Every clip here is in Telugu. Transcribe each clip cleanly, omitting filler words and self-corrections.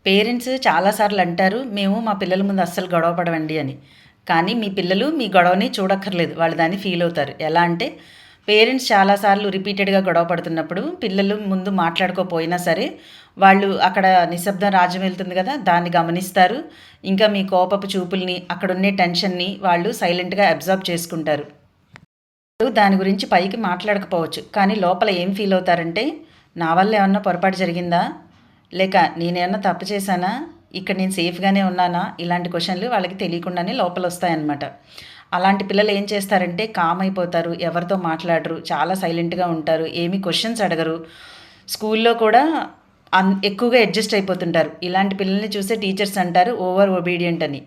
పేరెంట్స్ చాలాసార్లు అంటారు, మేము మా పిల్లల ముందు అస్సలు గొడవ పడవండి అని. కానీ మీ పిల్లలు మీ గొడవని చూడక్కర్లేదు. వాళ్ళు దాన్ని ఫీల్ అవుతారు. ఎలా అంటే పేరెంట్స్ చాలాసార్లు రిపీటెడ్‌గా గొడవ పడుతున్నప్పుడు పిల్లలు ముందు మాట్లాడుకోపోయినా సరే, వాళ్ళు అక్కడ నిశ్శబ్దం రాజ్యం వెళ్తుంది గదా! దాన్ని గమనిస్తారు. ఇంకా మీ కోపపు చూపుల్ని, అక్కడుండే టెన్షన్‌ని వాళ్ళు సైలెంట్‌గా అబ్జార్బ్ చేసుకుంటారు. దాని గురించి పైకి మాట్లాడకపోవచ్చు. కానీ లోపల ఏం ఫీల్ అవుతారంటే, నా వల్ల ఏమన్నా పొరపాటు జరిగిందా? లేక నేనేమన్నా తప్పు చేశానా? ఇక్కడ నేను సేఫ్‌గానే ఉన్నానా? ఇలాంటి క్వెషన్‌లు వాళ్ళకి తెలియకుండానే లోపలొస్తాయన్నమాట. అలాంటి పిల్లలు ఏం చేస్తారంటే కామ్ అయిపోతారు. ఎవరితో మాట్లాడరు. చాలా సైలెంట్‌గా ఉంటారు. ఏమి క్వెషన్స్ అడగరు. స్కూల్లో కూడా ఎక్కువగా అడ్జస్ట్ అయిపోతుంటారు. ఇలాంటి పిల్లల్ని చూసే టీచర్స్ అంటారు ఓవర్ ఒబీడియంట్ అని.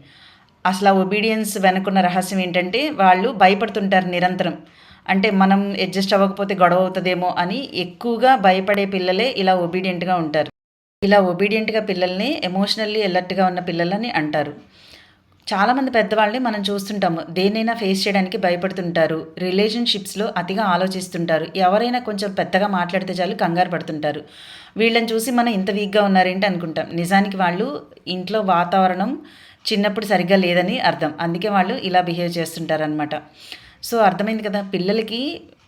అసల ఆ ఒబీడియన్స్ వెనకున్న రహస్యం ఏంటంటే, వాళ్ళు భయపడుతుంటారు నిరంతరం. అంటే మనం అడ్జస్ట్ అవ్వకపోతే గొడవ అవుతదేమో అని ఎక్కువగా భయపడే పిల్లలే ఇలా ఒబీడియంట్‌గా ఉంటారు. ఇలా ఒబీడియంట్‌గా పిల్లల్ని ఎమోషనల్లీ అలర్ట్‌గా ఉన్న పిల్లలని అంటారు. చాలామంది పెద్దవాళ్ళని మనం చూస్తుంటాము. దేన్నైనా ఫేస్ చేయడానికి భయపడుతుంటారు. రిలేషన్‌షిప్స్‌లో అతిగా ఆలోచిస్తుంటారు. ఎవరైనా కొంచెం పెద్దగా మాట్లాడితే చాలు కంగారు పడుతుంటారు. వీళ్ళని చూసి మనం ఇంత వీక్‌గా ఉన్నారేంటి అనుకుంటాం. నిజానికి వాళ్ళు ఇంట్లో వాతావరణం చిన్నప్పుడు సరిగ్గా లేదని అర్థం. అందుకే వాళ్ళు ఇలా బిహేవ్ చేస్తుంటారనమాట. సో, అర్థమైంది కదా! పిల్లలకి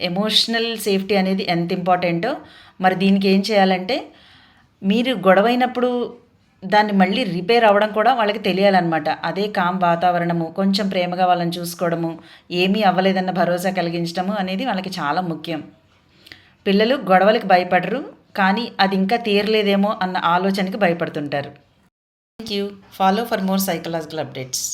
ఎమోషనల్ సేఫ్టీ అనేది ఎంత ఇంపార్టెంటో, మరి దీనికి ఏం చేయాలంటే, మీరు గొడవైనప్పుడు దాన్ని మళ్ళీ రిపేర్ అవ్వడం కూడా వాళ్ళకి తెలియాలనమాట. అదే కామ్ వాతావరణము, కొంచెం ప్రేమగా వాళ్ళని చూసుకోవడము, ఏమీ అవ్వలేదన్న భరోసా కలిగించడము అనేది వాళ్ళకి చాలా ముఖ్యం. పిల్లలు గొడవలకి భయపడరు. కానీ అది ఇంకా తీరలేదేమో అన్న ఆలోచనకి భయపడుతుంటారు. Thank you. Follow for more psychological updates.